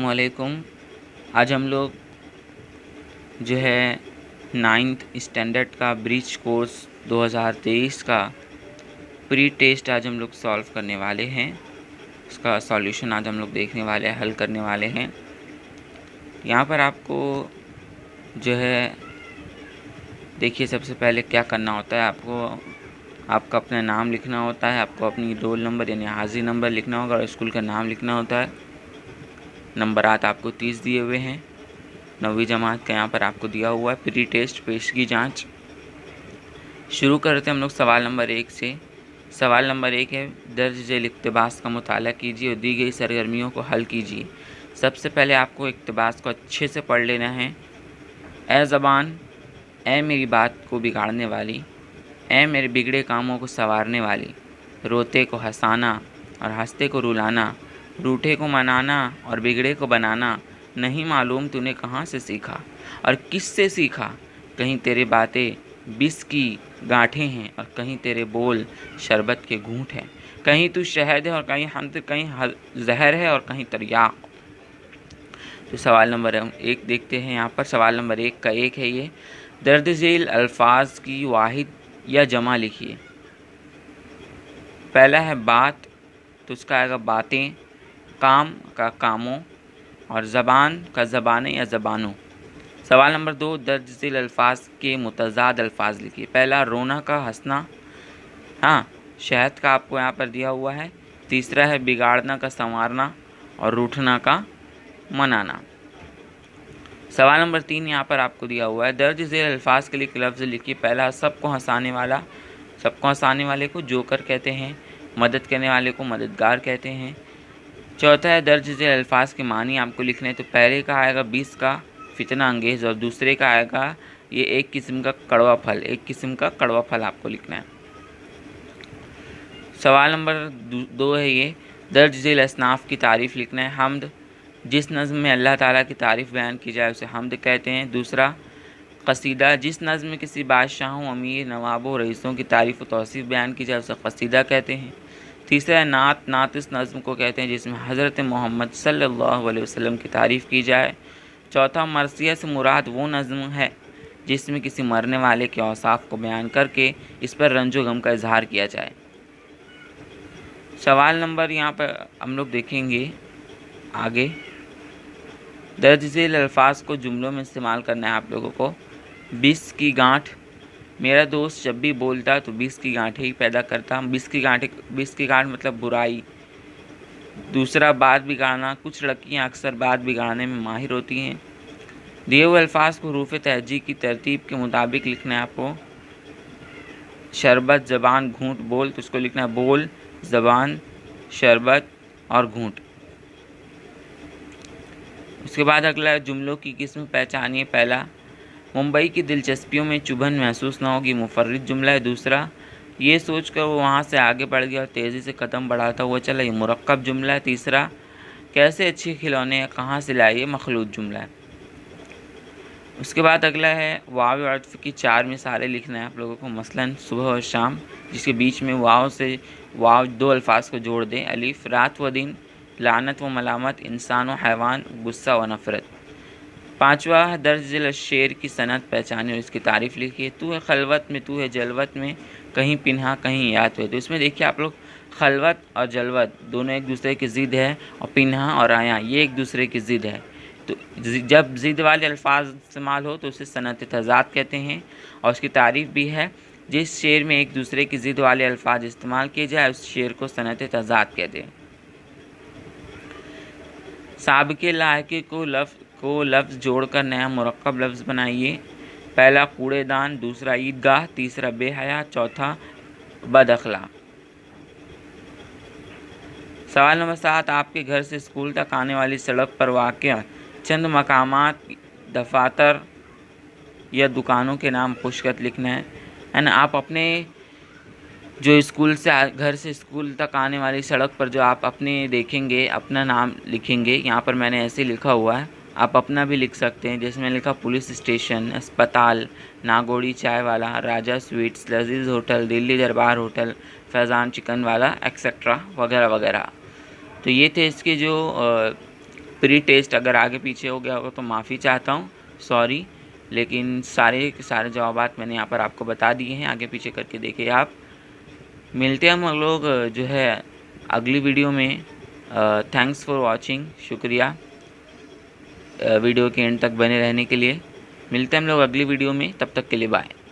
अस्सलामुअलैकुम। आज हम लोग जो है 9th स्टैंडर्ड का ब्रिज कोर्स 2023 का प्री टेस्ट आज हम लोग सॉल्व करने वाले हैं। उसका सॉल्यूशन आज हम लोग देखने वाले हैं, हल करने वाले हैं। यहाँ पर आपको जो है देखिए, सबसे पहले क्या करना होता है, आपका अपना नाम लिखना होता है, आपको अपनी रोल नंबर यानी हाजिरी नंबर लिखना होगा और स्कूल का नाम लिखना होता है। नंबरात आपको 30 दिए हुए हैं। 9वीं जमात का यहाँ पर आपको दिया हुआ है प्री टेस्ट पेश की जांच। शुरू करते हैं हम लोग सवाल नंबर 1 से। सवाल नंबर 1 है, दर्ज झेल इक़्तिबास का मुताला कीजिए और दी गई सरगर्मियों को हल कीजिए। सबसे पहले आपको इक़्तिबास को अच्छे से पढ़ लेना है। ए ज़बान, ए मेरी बात को बिगाड़ने वाली, ए मेरे बिगड़े कामों को संवारने वाली, रोते को हंसाना और हंसते को रुलाना, रूठे को मनाना और बिगड़े को बनाना, नहीं मालूम तूने कहाँ से सीखा और किस से सीखा। कहीं तेरे बातें विष की गांठें हैं और कहीं तेरे बोल शरबत के घूंट हैं। कहीं तू शहद है और कहीं जहर है और कहीं तरियाक। तो सवाल नंबर 1 देखते हैं। यहाँ पर सवाल नंबर 1 का 1 है ये, दर्ज झेल अल्फाज की वाहिद या जमा लिखिए। पहला है बात, तो उसका आएगा बातें, काम का कामों और ज़बान का ज़बानें या ज़बानों। सवाल नंबर 2, दर्ज झेल अल्फाज के मुतज़ाद अल्फाज लिखिए। पहला रोना का हंसना, हाँ शहद का आपको यहाँ पर दिया हुआ है। तीसरा है बिगाड़ना का संवारना और रूठना का मनाना। सवाल नंबर 3 यहाँ पर आपको दिया हुआ है, दर्ज झेल अल्फाज के लिए एक लफ्ज़ लिखिए। पहला सबको हंसाने वाला, सबको हंसाने वाले को जोकर कहते हैं, मदद करने वाले को मददगार कहते हैं। चौथा है, दर्ज झेल अल्फाज के मानी आपको लिखने हैं। तो पहले का आएगा 20 का फितना अंगेज़ और दूसरे का आएगा ये एक किस्म का कड़वा फल, एक किस्म का कड़वा फल आपको लिखना है। सवाल नंबर 2 है ये, दर्ज झेल असनाफ़ की तारीफ़ लिखना है। हम्द, जिस नज़्म में अल्लाह ताला की तारीफ़ बयान की जाए उसे हम्द कहते हैं। दूसरा क़सीदा, जिस नज़्म में किसी बादशाहों, अमीर, नवाबों, रईसों की तारीफ़ व तौसीफ़ बयान की जाए उसे क़सीदा कहते हैं। तीसरा है नात, नात इस नज़्म को कहते हैं जिसमें हज़रत मोहम्मद सल्लल्लाहु अलैहि वसल्लम की तारीफ़ की जाए। चौथा मरसिया से मुराद वो नज़्म है जिसमें किसी मरने वाले के औसाफ को बयान करके इस पर रंजो गम का इजहार किया जाए। सवाल नंबर यहाँ पर हम लोग देखेंगे आगे, दर्ज झेल अल्फाज को जुमलों में इस्तेमाल करना है आप लोगों को। 20 की गांठ, मेरा दोस्त जब भी बोलता तो 20 की गांठें ही पैदा करता। 20 की गांठ मतलब बुराई। दूसरा बात बिगाड़ना, कुछ लड़कियां अक्सर बात बिगाड़ने में माहिर होती हैं। दिए हुए अल्फाज को हरूफ तहजी की तरतीब के मुताबिक लिखना है आपको। शरबत, ज़बान, घूंट, बोल, तो उसको लिखना है बोल, ज़बान, शरबत और घूंट। उसके बाद अगला है जुमलों की किस्म पहचानिए। पहला, मुंबई की दिलचस्पियों में चुभन महसूस ना होगी, मुफर्रिद जुमला है। दूसरा, ये सोचकर वो वहाँ से आगे बढ़ गया और तेज़ी से कदम बढ़ाता हुआ चला, ये मुरक्कब जुमला है। तीसरा, कैसे अच्छे खिलौने कहाँ से लाए, ये मखलूत जुमला है। उसके बाद अगला है वाव अर्थ की 4 मिसालें लिखना है आप लोगों को। मसलन सुबह और शाम, जिसके बीच में वाव 2 अल्फाज को जोड़ दें। अलिफ, रात व दिन, लानत व मलामत, इंसान व हैवान, गुस्सा व नफ़रत। पाँचवा है दर्ज झेल शेर की सनत पहचाने और इसकी तारीफ़ लिखिए। तू है खलवत में, तू है जलवत में, कहीं पिन्हा कहीं याद हुए। तो इसमें देखिए आप लोग, खलवत और जलवत दोनों एक दूसरे की ज़िद है और पिन्हा और आया ये एक दूसरे की ज़िद है। तो जब ज़िद वाले अल्फाज इस्तेमाल हो तो उसे सनत तज़ाद कहते हैं। और उसकी तारीफ़ भी है, जिस शेर में एक दूसरे की ज़िद वाले अल्फाज इस्तेमाल किए जाए उस शेर को सनत तज़ाद कहते हैं। साबिक़े लाहिक़े को लफ्ज़ जोड़कर नया मुरक्कब लफ्ज़ बनाइए। पहला कूड़ेदान, दूसरा ईदगाह, तीसरा बेहया, चौथा बदअखलाक। सवाल नंबर 7, आपके घर से स्कूल तक आने वाली सड़क पर वाक़या चंद मकामात, दफातर या दुकानों के नाम खुशखत लिखना है ना। आप अपने जो घर से स्कूल तक आने वाली सड़क पर जो आप अपने देखेंगे अपना नाम लिखेंगे। यहाँ पर मैंने ऐसे लिखा हुआ है, आप अपना भी लिख सकते हैं। जैसे मैंने लिखा पुलिस स्टेशन, अस्पताल, नागोड़ी चाय वाला, राजा स्वीट्स, लजीज होटल, दिल्ली दरबार होटल, फैज़ान चिकन वाला, एक्सेट्रा वगैरह वगैरह। तो ये थे इसके जो پری ٹیسٹ اگر آگے پیچھے ہو گیا ہوگا تو معافی چاہتا ہوں، سوری، لیکن سارے کے سارے جوابات میں نے یہاں پر آپ کو بتا دیے ہیں، آگے پیچھے کر کے دیکھیں آپ۔ ملتے ہیں ہم لوگ جو ہے اگلی ویڈیو میں۔ تھینکس فار واچنگ، شکریہ ویڈیو کے اینڈ تک بنے رہنے کے لیے۔ ملتے ہیں ہم لوگ اگلی ویڈیو میں، تب تک کے لیے بائے۔